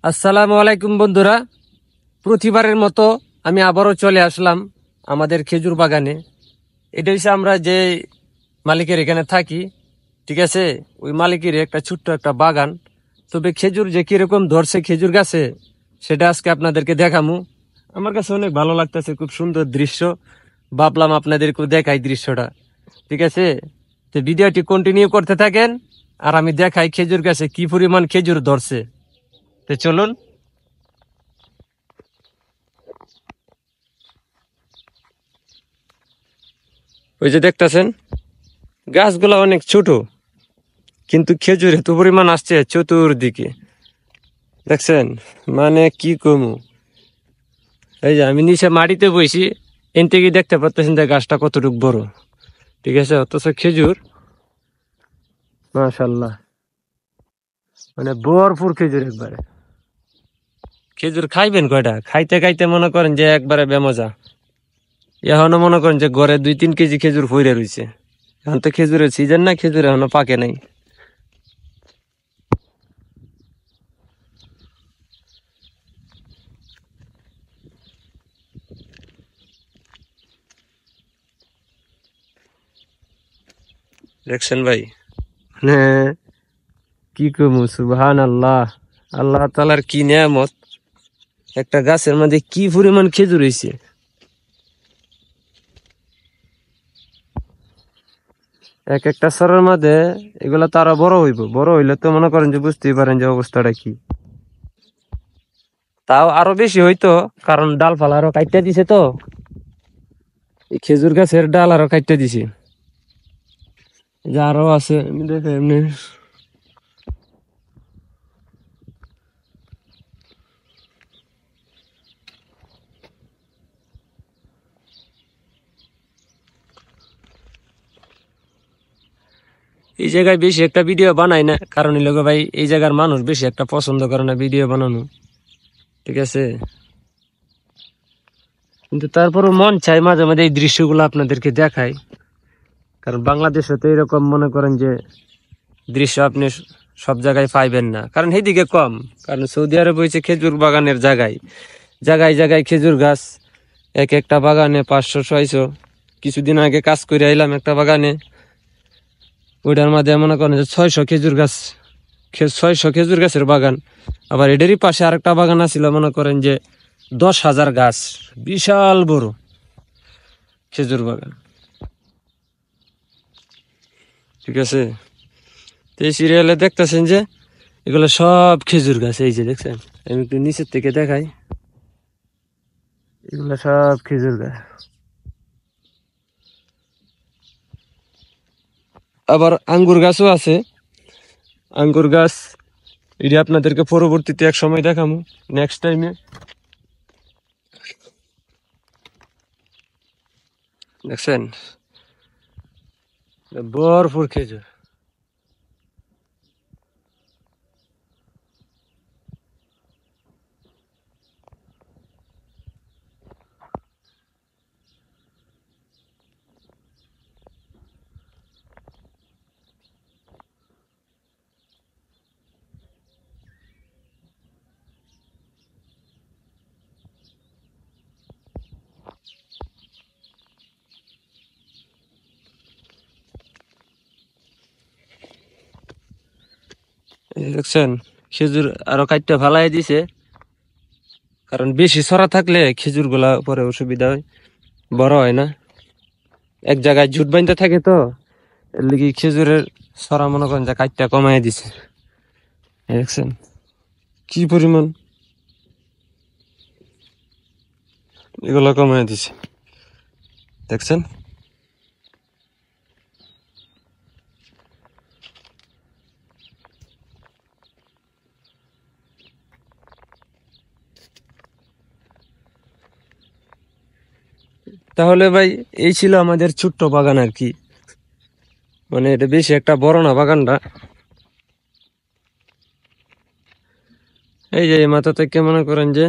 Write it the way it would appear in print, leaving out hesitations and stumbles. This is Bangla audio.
আসসালামু আলাইকুম বন্ধুরা, প্রতিবারের মতো আমি আবারও চলে আসলাম আমাদের খেজুর বাগানে। এটা হচ্ছে আমরা যে মালিকের এখানে থাকি, ঠিক আছে। ওই মালিকের একটা ছোট্ট একটা বাগান। তবে খেজুর যে কিরকম ধরছে খেজুর গাছে, সেটা আজকে আপনাদেরকে দেখামু। আমার কাছে অনেক ভালো লাগতেছে, খুব সুন্দর দৃশ্য। ভাবলাম আপনাদেরকে দেখাই দৃশ্যটা, ঠিক আছে। তো ভিডিওটি কন্টিনিউ করতে থাকেন, আর আমি দেখাই খেজুর গাছে কি পরিমাণ খেজুর ধরছে। তো চলুন। ওই যে দেখতেছেন, গাছগুলা অনেক ছোট, কিন্তু খেজুর এত পরিমাণ আসছে চতুর্দিকে, দেখছেন? মানে কি কমু। এই যে আমি নিচে মাটিতে বইছি, এন থেকে দেখতে পাচ্ছেন যে গাছটা কতটুকু বড়, ঠিক আছে। অথচ খেজুর মাশাল্লাহ, মানে ভরপুর খেজুর একবারে। খেজুর খাইবেন কয়টা? খাইতে খাইতে মনে করেন যে একবারে বেমজা। এখনো মনে করেন যে ঘরে 2-3 কেজি খেজুর ফইরে রয়েছে। এখন তো খেজুরের সিজন না, খেজুর এখনো পাকে নাই। দেখছেন ভাই, হ্যাঁ, কি কমু, সুবহান আল্লাহ। আল্লাহ তালার কি নিয়ামত, একটা গাছের মধ্যে কি পরিমাণ খেজুর হয়েছে। এক একটা সরের মধ্যে এগুলা তো আরো বড় হইব, বড় হইলে তো মনে করেন যে বুঝতেই পারেন যে অবস্থাটা কি। তাও আরো বেশি হইতো, কারণ ডালপালা আরো কাটতে দিছে তো। এই খেজুর গাছের ডাল আরো কাটতে দিছে। এই যে আরো আছে, আমি দেখে এমনি। এই জায়গায় বেশি একটা ভিডিও বানাই না, কারণ এই লোক ভাই, এই জায়গার মানুষ বেশি একটা পছন্দ করে না ভিডিও বানানো, ঠিক আছে। কিন্তু তারপরও মন চাই মাঝে মাঝে এই দৃশ্যগুলো আপনাদেরকে দেখাই, কারণ বাংলাদেশে তো এরকম মনে করেন যে দৃশ্য আপনি সব জায়গায় পাইবেন না, কারণ এইদিকে কম। কারণ সৌদি আরব হয়েছে খেজুর বাগানের জায়গায়, জায়গায় জায়গায় খেজুর গাছ। এক একটা বাগানে 500-600। কিছুদিন আগে কাজ করে আইলাম একটা বাগানে, ওইটার মধ্যে মনে করেন যে 600 খেজুর গাছ, 600 খেজুর গাছের বাগান। আবার এদেরই পাশে আরেকটা বাগান আছিল, মনে করেন যে 10,000 গাছ, বিশাল বড় খেজুর বাগান, ঠিক আছে। তো এই সিরিয়ালে দেখতেছেন যে এগুলো সব খেজুর গাছ। এই যে দেখছেন, আমি একটু নিচের থেকে দেখাই, এগুলো সব খেজুর গাছ। আবার আঙ্গুর গাছও আছে, আঙ্গুর গাছ। এটি আপনাদেরকে পরবর্তীতে এক সময় দেখাবো, নেক্সট টাইমে। দেখছেন, ভরপুর খেজুর। এই দেখছেন, খেজুর আরো কাটতে ফালাই দিছে, কারণ বেশি ছড়া থাকলে খেজুর গুলা পরে অসুবিধা হয়, বড় হয় না। এক জায়গায় জুট বাইন্ধে থাকে তো, এর লিগে খেজুরের ছড়া মনে করেন যে কাটটা কমাই দিছে। এই দেখছেন কি পরিমাণ, এগুলা কমাই দিছে, দেখছেন। তাহলে ভাই, এই ছিল আমাদের ছোট্ট বাগান আর কি। মানে এটা বেশি একটা বড় না বাগানটা। এই যে এই মাথা থেকে মনে করেন যে